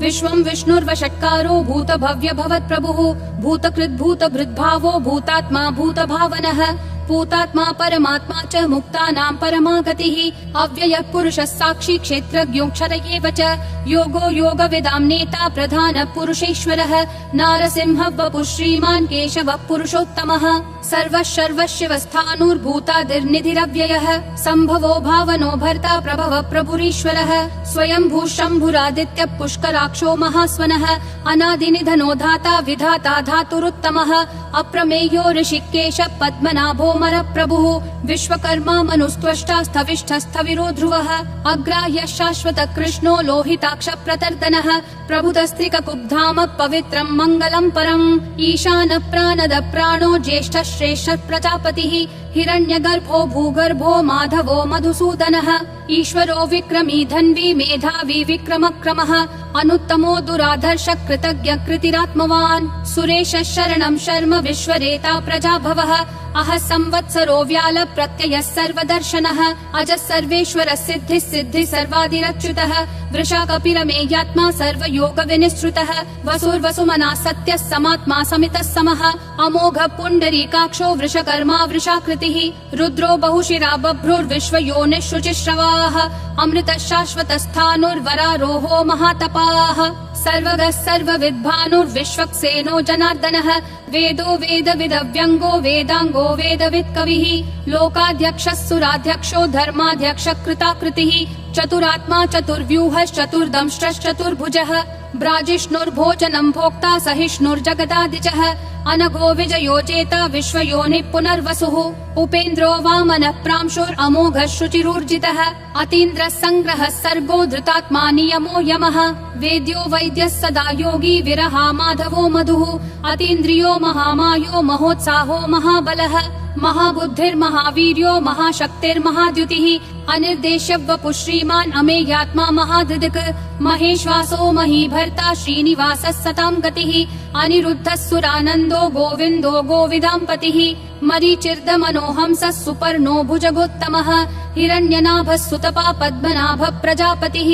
विश्वं विष्णुर्वषट्कारो भूतभव्य भवत्प्रभुः भूतकृद्भूतभृद्भावो भूतात्मा भूतभावनः भूतात्मा परमात्मा च मुक्तानां परमा गतिः अव्ययः पुरुषः साक्षी क्षेत्रज्ञोऽक्षर एव च योगो योगविदां नेता प्रधानः पुरुषेश्वरः नारसिंहः वपुः श्रीमान् केशवः पुरुषोत्तमः सर्वः सर्वशिवस्थाणुर्भूतादिर्निधिरव्ययः सम्भवो भावनो भर्ता प्रभवः प्रभुरीश्वरः स्वयंभू शम्भुरादित्यः पुष्कराक्षो महास्वनः अनादिनिधनो धाता विधाता धातुरुत्तमः अप्रमेयो ऋषिकेशः पद्मनाभो प्रभुः विश्वकर्मा मनुस्त्वष्टा स्थविष्ठस्थविरो ध्रुवः अग्राह्यः शाश्वत कृष्णो लोहिताक्ष प्रतर्दनः प्रभुतस्त्रिककुब्धाम पवित्रं मङ्गलं परम् ईशान प्राणद प्राणो ज्येष्ठ श्रेष्ठ प्रजापतिः हिरण्यगर्भो भूगर्भो माधवो मधुसूदनः ईश्वरो विक्रमी धन्वी मेधावी विक्रमक्रमः अनुत्तमो दुराधर्ष कृतज्ञ कृतिरात्मवान् सुरेश शरणं शर्म विश्वरेता प्रजाभवः अह संवत्सरो व्याल प्रत्ययः सर्वदर्शनः अजः सर्वेश्वर सिद्धिः सिद्धि सर्वादिरच्युतः वृषा कपिरमेयात्मा सर्वयोग विनिश्रुतः वसुर्वसुमना सत्यः समात्मा समितः समः अमोघ पुण्डरीकाक्षो वृषकर्मा वृषाकृतिः रुद्रो बहुशिरा बभ्रुर्विश्वयोनिः शुचिश्रवाः अमृतः शाश्वतस्थाणुर्वरारोहो महातपाः सर्वगः सर्वविद्भानुर्विश्वक्सेनो जनार्दनः वेदो वेदविदव्यङ्गो वेदाङ्गो वेदवित् कविः लोकाध्यक्षः सुराध्यक्षो धर्माध्यक्ष कृताकृतिः चतुरात्मा चतुर्व्यूहश्चतुर्दंष्ट्रश्चतुर्भुजः ब्राजिष्णुर्भोजनं भोक्ता सहिष्णुर्जगदादिजः अनघो विजयो जेता विश्वयोनिः पुनर्वसुः उपेन्द्रो वामनः प्रांशुरमोघः शुचिरूर्जितः अतीन्द्रः सङ्ग्रहः सर्गो धृतात्मा नियमो यमः वेद्यो वैद्यः सदा योगी विरहा माधवो मधुः अतीन्द्रियो महामायो महोत्साहो महाबलः महाबुद्धिर्महावीर्यो महाशक्तिर्महाद्युतिः अनिर्देश्य वपुः श्रीमान् अमेयात्मा महाधृदिक् महेश्वासो महीभर्ता श्रीनिवासः सतां गतिः अनिरुद्धः सुरानन्दो गोविन्दो गोविदाम्पतिः मरीचिर्दमनोहंसः सुपर्णो भुजगोत्तमः हिरण्यनाभः सुतपा पद्मनाभः प्रजापतिः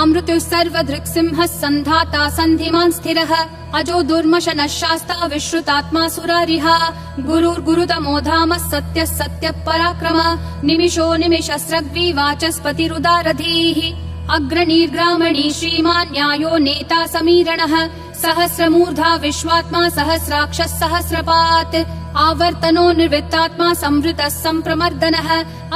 अमृतुः सर्वधृक्सिंहः सन्धाता सन्धिमान् स्थिरः अजो दुर्मशनः शास्ता विश्रुतात्मा सुरारिहा गुरुर्गुरुतमो धामः सत्यः सत्यः पराक्रमः निमिषो निमिषस्रग्वी वाचस्पतिरुदारधीः अग्रणीर्ग्रामणी श्रीमान् न्यायो नेता समीरणः सहस्रमूर्धा विश्वात्मा सहस्राक्षः सहस्रपात् आवर्तनो निर्वृत्तात्मा संवृतः सम्प्रमर्दनः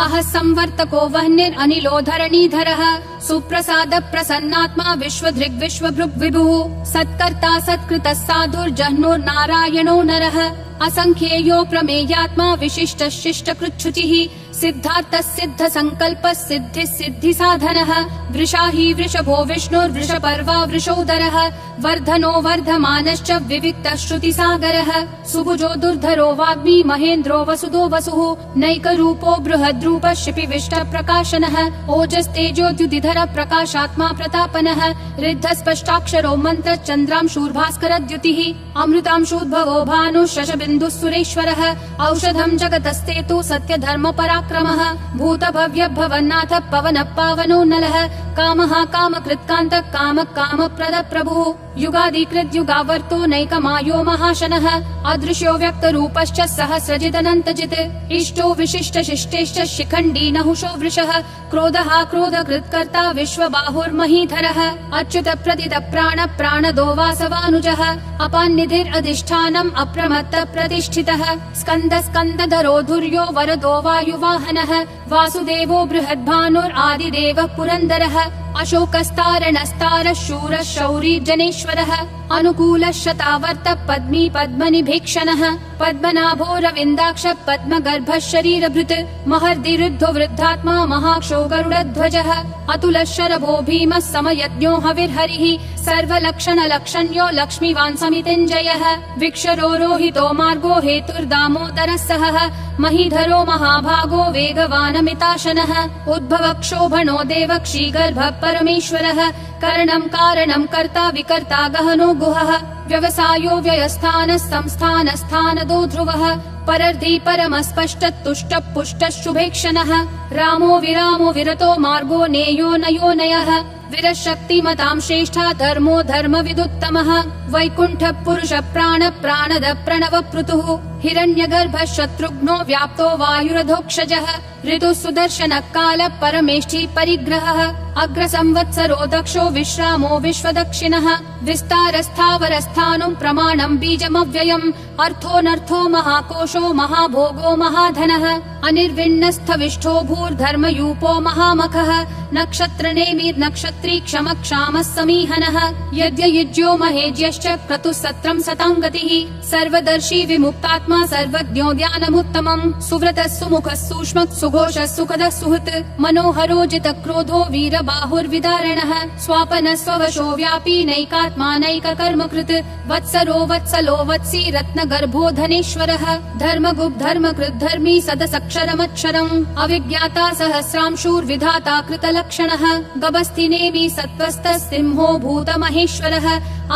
अह संवर्तको वह्निरनिलो धरणीधरः सुप्रसाद प्रसन्नात्मा विश्वधृग् विश्वभृग् विभुः सत्कर्ता सत्कृतः साधुर्जह्नुर्नारायणो नरः असंख्येयो प्रमेयात्मा विशिष्ट शिष्ट कृच्छुचिः सिद्धार्थः सिद्ध संकल्पः सिद्धि सिद्धि साधनः वृषाही वृषभो विष्णुर्वृषपर्वा वृषोदरः वर्धनो वर्धमानश्च विविक्तः श्रुतिसागरः सुभुजो दुर्धरो वाग्मी महेन्द्रो वसुदो वसुः नैकरूपो बृहद्रूपः शिपिविष्ट प्रकाशनः ओजस्तेजोद्युतिधर प्रकाशात्मा प्रतापनः रिद्ध स्पष्टाक्षरो मन्त्र चन्द्रांशूर्भास्कर द्युतिः अमृतांशूद्भवो भानु शशबिन्दुः सुरेश्वरः औषधं जगतस्तेतु सत्य धर्म पराक्रमः भूत भव्य भवन्नाथ पवन पावनो नलः कामः कामकृत्कान्त काम काम प्रद प्रभुः युगादिकृत् युगावर्तो नैकमायो महाशनः अदृश्यो व्यक्त रूपश्च सहस्रजिदनन्तजित् इष्टो विशिष्ट शिष्टेश्च शिखण्डी नहुषो वृषः क्रोधः क्रोधकृत्कर्ता विश्वबाहुर्महीधरः अच्युत प्रदित प्राण प्राणदो वासवानुजः अपान्निधिरधिष्ठानम् अप्रमत्त प्रतिष्ठितः स्कन्द स्कन्दधरो धुर्यो वरदो वायुवाहनः वासुदेवो बृहद्भानुरादिदेवः पुरन्दरः अशोकस्तारणस्तारः शूरः शौरी जनेश्वरः अनुकूलः शतावर्त पद्मी पद्मनिभीक्षणः पद्मनाभो रविन्दाक्ष पद्मगर्भः शरीरभृत् महर्दिरुद्धो वृद्धात्मा महाक्षो गरुडध्वजः अतुलः शरभो भीमः समयज्ञो हविर्हरिः सर्वलक्षणलक्षण्यो लक्ष्मीवान् समितिञ्जयः विक्षरोहितो मार्गो हेतुर्दामोदरः सहः महीधरो महाभागो वेगवानमिताशनः उद्भवक्षोभणो देवक्षीगर्भः परमेश्वरः करणं कारणं कर्ता विकर्ता गहनो गुहः व्यवसायो व्ययस्थानः संस्थानस्थानदो ध्रुवः परर्धि परमस्पष्टतुष्ट पुष्ट शुभेक्षणः रामो विरामो विरतो मार्गो नेयो नयो नयः विरशक्तिमतां श्रेष्ठा धर्मो धर्मविदुत्तमः वैकुण्ठ पुरुष प्राण प्राणद प्रणव पृतुः हिरण्यगर्भः शत्रुघ्नो व्याप्तो वायुरधोक्षजः ऋतुः सुदर्शन काल परमेष्ठी परिग्रहः अग्रसंवत्सरो दक्षो विश्रामो विश्वदक्षिणः विस्तारस्थावरस्थानं प्रमाणं बीजमव्ययम् अर्थोऽनर्थो महाकोशो महाभोगो महाधनः अनिर्विण्णस्थविष्ठो भूर्धर्मयूपो महामखः नक्षत्रनेमिर्नक्षत्री क्षमक्षामः समीहनः यज्ञयुज्यो महेज्यश्च क्रतुः सत्रं सतां गतिः सर्वदर्शी विमुक्तात्मा सर्वज्ञो ज्ञानमुत्तमम् सुव्रतः सुमुखः सूक्ष्मः सुघोषः सुखदः सुहृत् मनोहरो जितक्रोधो वीरबाहुर्विदारणः स्वापनः स्ववशो व्यापी नैकात्मा नैककर्मकृत् वत्सरो वत्सलो वत्सी रत्नगर्भो धनेश्वरः धर्मगुप् धर्मकृत् धर्मी सदसक्षरमक्षरम् अविज्ञाता सहस्रांशूर्विधाता कृतलक्षणः गभस्तिनेमि सत्त्वस्तः सिंहो भूतमहेश्वरः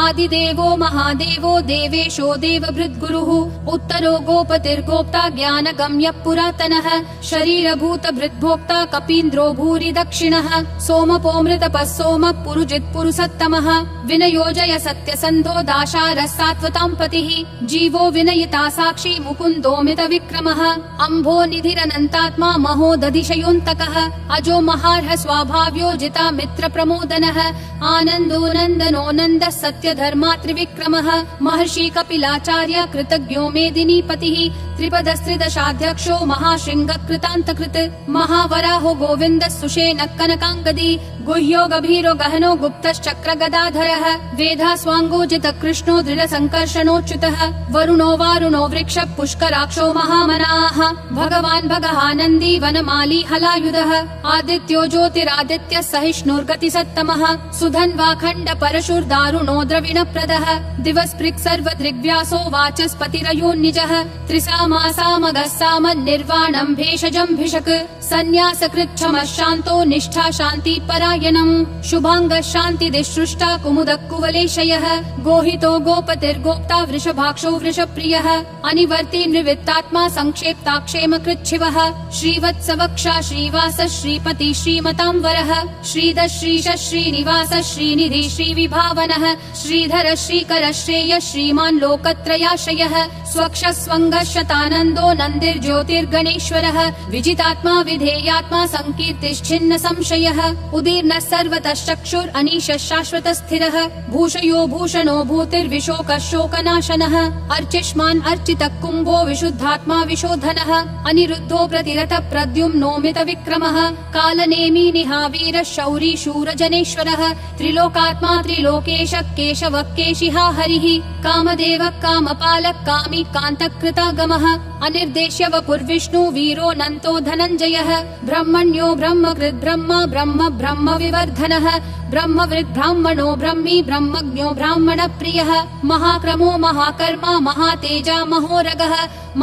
आदिदेवो महादेवो देवेशो देवभृद्गुरुः उत्तरो गोपतिर्गोप्ता ज्ञानगम्यः पुरातनः शरीरभूतभृद्भोक्ता कपीन्द्रो भूरि दक्षिणः सोमपोऽमृतपः सोमः पुरुजित् पुरुषोत्तमः विनयोजय सत्यसन्धो दाशारः सात्वतां पतिः जीवो विनयिता साक्षी मुकुन्दोमित विक्रमः अम्भो निधिरनन्तात्मा महोदधिशयोऽन्तकः अजो महार्ह स्वाभाव्यो जिता मित्र प्रमोदनः आनन्दो नन्दनो नन्दः सत्यधर्मा त्रिविक्रमः महर्षि कपिलाचार्य कृतज्ञो मेदिनीपतिः त्रिपदस्त्रिदशाध्यक्षो महाशृङ्ग कृतान्तकृत् महावराहो गोविन्दः सुषेणः कनकाङ्गदी गुह्यो गभीरो गहनो गुप्तश्चक्र गदाधरः वेधा स्वाङ्गोजित कृष्णो दृढसङ्कर्षणोच्युतः वरुणो वारुणो वृक्ष पुष्कराक्षो महामनाः भगवान् भगहानन्दी वनमाली हलायुधः आदित्यो ज्योतिरादित्य सहिष्णुर्गतिसत्तमः सुधन्वाखण्ड परशुर्दारुणो द्रविणप्रदः दिवस्पृक् सर्वदृग्व्यासो वाचस्पतिरयोन्निजः त्रिसामासामगः सामन्निर्वाणं भेषजं भिषक् सन्न्यासकृच्छमः शान्तो निष्ठा शान्ति परायणम् शुभाङ्गः शान्तिदिसृष्टा कुमुदः कुवलेशयः गोहितो गोपतिर्गोप्ता वृषभाक्षो वृषप्रियः अनिवर्ति निवृत्तात्मा संक्षेप्ताक्षेमकृच्छिवः श्रीवत्सवक्षा श्रीवास श्रीपति श्रीमतांवरः श्रीधः श्रीश श्रीनिवास श्रीनिधि श्रीविभावनः श्रीधर श्रीकर श्रेय श्रीमान् लोकत्रयाश्रयः स्वक्ष स्वङ्गः शतानन्दो नन्दिर्ज्योतिर्गणेश्वरः विजितात्मा विधेयात्मा संकीर्तिश्छिन्न संशयः उदीर्णः सर्वतः चक्षुरनीशः शाश्वतः स्थिरः भूषयो भूषणो भूतिर्विशोकः शोकनाशनः अर्चिष्मान् अर्चितः कुम्भो विशुद्धात्मा विशोधनः अनिरुद्धो प्रतिरतः प्रद्युम्नोमित विक्रमः कालनेमी निहावीरः शौरी शूरजनेश्वरः त्रिलोकात्मा त्रिलोकेशः केशवः केशिहा हरिः कामदेवः कामपालः कामी कान्तकृतागमः अनिर्देश्य वपुर्विष्णु वीरो नन्तो धनञ्जयः ब्रह्मण्यो ब्रह्मकृत् ब्रह्म ब्रह्म ब्रह्म विवर्धनः ब्रह्मवृद् ब्राह्मणो ब्रह्मी ब्रह्मज्ञो ब्राह्मण प्रियः महाक्रमो महाकर्मा महातेजा महोरगः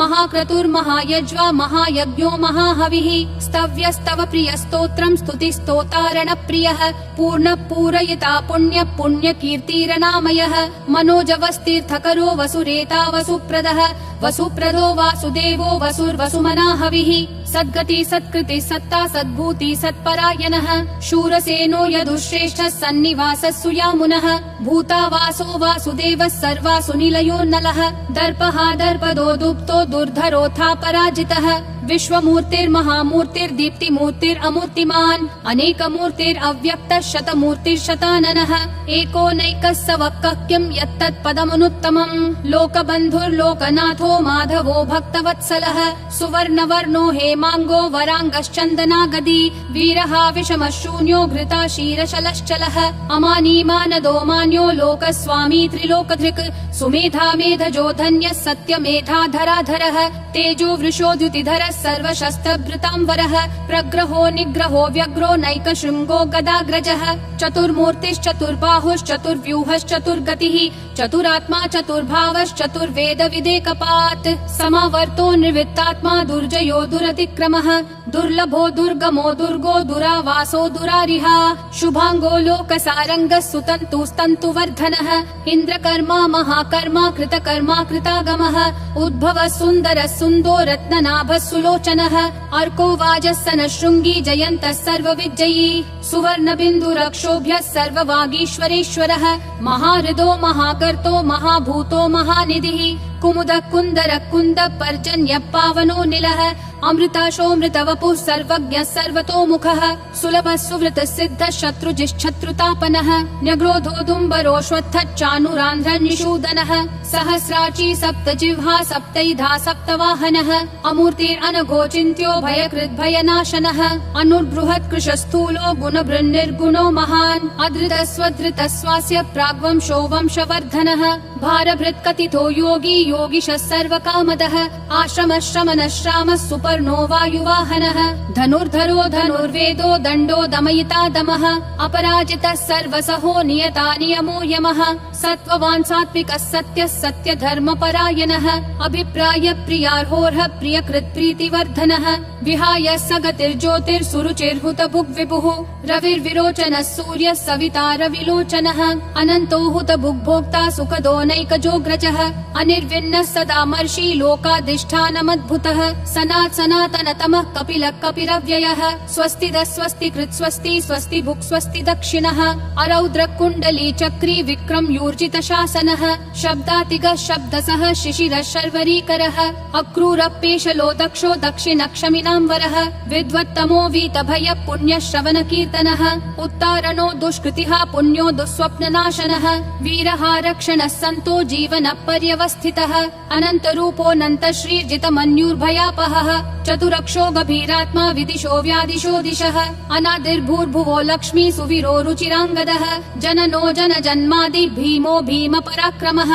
महाक्रतुर्महायज्वा महायज्ञो महाहविः स्तव्यस्तव प्रियस्तोत्रं स्तुतिस्तोतारण प्रियः पूर्ण पूरयिता पुण्य पुण्य कीर्तिरनामयः मनोजवस्तीर्थकरो वसुरेता वसुप्रदः वसुप्रदो वासुदेवो वसुर्वसुमनाहविः सद्गति सत्कृति सत्ता सद्भूति सत्परायणः शूरसेनो यदुश्रेष्ठः सन्निवासः सुयामुनः भूतावासो वासुदेवः सर्वासु निलयो नलः दर्पः दर्पदो दुप्तो दुर्धरोऽथा पराजितः विश्वमूर्तिर्महामूर्तिर्दीप्तिमूर्तिरमूर्तिमान् अनेकमूर्तिरव्यक्तः शतमूर्तिर्शताननः एकोनैकः स वक्कः किं यत्तत्पदमनुत्तमम् लोकबन्धुर्लोकनाथो माधवो भक्तवत्सलः सुवर्णवर्णो हेमाङ्गो वराङ्गश्चन्दनागदी वीरः विषमः शून्यो घृता शीरशलश्चलः अमानीमानदो मान्यो लोकस्वामी त्रिलोकधृक् सुमेधा मेधजो धन्यः सत्यमेधाधराधरः तेजो वृषोद्युतिधरः सर्वशस्त्रभृतांवरः प्रग्रहो निग्रहो व्यग्रो नैकशृङ्गो गदाग्रजः चतुर्मूर्तिश्चतुर्बाहुश्चतुर्व्यूहश्चतुर्गतिः चतुरात्मा चतुर्भावश्चतुर्वेद विदेकपात् समावर्तो निर्वृत्तात्मा दुर्जयो दुरतिक्रमः दुर्लभो दुर्गमो दुर्गो दुरावासो दुरारिहा शुभांगो लोकसारंगः सुतन्तुस्तन्तुवर्धनः इन्द्रकर्मा महाकर्मा कृतकर्मा कृतागमः उद्भवः सुन्दरः सुन्दो रत्ननाभः सुलोचनः अर्को वाजस्सनः शृङ्गी जयन्तः सर्वविजयी सुवर्णबिन्दुरक्षोभ्यः सर्ववागीश्वरेश्वरः महाहृदो महाकर्तो महाभूतो महानिधिः कुमुदः कुन्दरः कुन्दः पर्जन्यः पावनो निलः अमृताशोऽमृतवपुः सर्वज्ञः सर्वतोमुखः सुलभः सुवृतः सिद्धः शत्रुजिश्शत्रुतापनः न्यग्रोधोदुम्बरोऽश्वत्थः चानुरान्ध्रः निषूदनः सहस्राची सप्तजिह्वा सप्तैधा सप्तवाहनः अमूर्तिरनघोचिन्त्यो भयकृद्भयनाशनः अनुर्बृहत् कृशस्थूलो गुणभृन्निर्गुणो महान् अधृतः स्वधृतः स्वास्य प्राग्वंशो वंशवर्धनः भारभृत्कथितो योगी योगिशः सर्वकामदः आश्रमः श्रमणः श्रामः सुपर्णो वायुवाहनः धनुर्धरो धनुर्वेदो दण्डो दमयिता दमः अपराजितः सर्वसहो नियता नियमो यमः सत्त्ववान् सात्विकः सत्यः सत्यधर्मपरायणः अभिप्राय प्रियार्होर्ह प्रियकृत् प्रीतिवर्धनः विहाय सगतिर्ज्योतिर्सुरुचिर्हुतभुग्विभुः रविर्विरोचनः सूर्यः सविता रविलोचनः अनन्तो हुतभुग्भोक्ता सुखदो नैकजोग्रजः अनिर्विन्नः सदामर्षि लोकाधिष्ठानमद्भुतः सनातनतमः कपिलः कपिरव्ययः स्वस्तिदः स्वस्तिकृत् स्वस्ति स्वस्ति भुक् स्वस्ति दक्षिणः अरौद्रः कुण्डली चक्री विक्रम यूर्जित शासनः शब्दातिगः शब्दसः शिशिरः शर्वरीकरः अक्रूरः पेशलो दक्षो दक्षिणक्षमिनाम्बरः विद्वत्तमो वीतभयः पुण्यः श्रवणकीर्तनः उत्तारणो दुष्कृतिः पुण्यो दुःस्वप्ननाशनः वीरः रक्षणः सन्तो जीवनः पर्यवस्थितः अनन्तरूपोऽनन्त श्रीर्जितमन्युर्भयापहः चतुरक्षो गभीरात्मा विदिशो व्यादिशो दिशः अनादिर्भूर्भुवो लक्ष्मी सुवीरो रुचिराङ्गदः जननो जनजन्मादि भीमो भीम पराक्रमः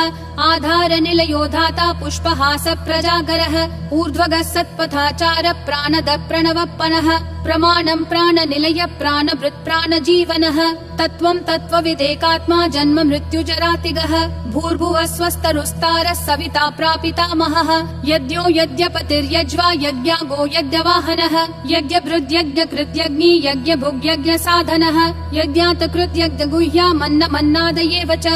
आधार निलयो धाता पुष्पहास प्रजागरः ऊर्ध्वगः सत्पथाचार प्राणद प्रणवप्पनः प्रमाणं प्राणनिलय प्राणभृत् प्राणजीवनः तत्त्वं तत्त्वविदेकात्मा जन्म मृत्युजरातिगः भूर्भुवः स्वस्तरुस्तारः सविता प्रापितामहः यज्ञो यज्ञपतिर्यज्वा यज्ञागो यज्ञवाहनः यज्ञभृद्यज्ञकृत्यग्नि यज्ञभुग्यज्ञसाधनः यज्ञातकृत्यज्ञगुह्यामन्नमन्नादयेव च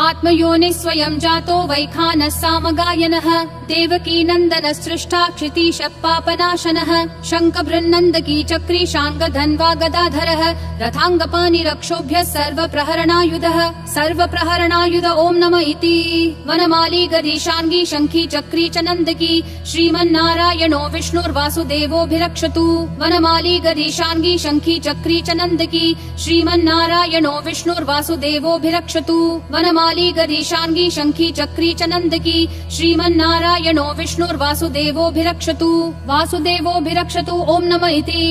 आत्मयोनिः स्वयं जातो वैखानः सामगायनः देवकी नन्दनः सृष्टा क्षितीशः पापनाशनः शङ्खबृन्नन्दकी चक्री शाङ्गधन्वा गदाधरः रथाङ्गपाणिरक्षोभ्यः सर्वप्रहरणायुधः सर्वप्रहरणायुध ॐ नमः इति वनमाली गदीशाङ्गी शङ्खी चक्री च नन्दकी श्रीमन्नारायणो विष्णुर्वासुदेवोऽभिरक्षतु वनमाली गदीशाङ्गी शङ्खी चक्री च नन्दकी श्रीमन्नारायणो विष्णुर्वासुदेवोऽभिरक्षतु वनमाली गदीशाङ्गी शङ्खी चक्री च नन्दकी श्रीमन्नारायणो विष्णुर्वासुदेवोऽभिरक्षतु वासुदेवोऽभिरक्षतु ॐ नमः इति।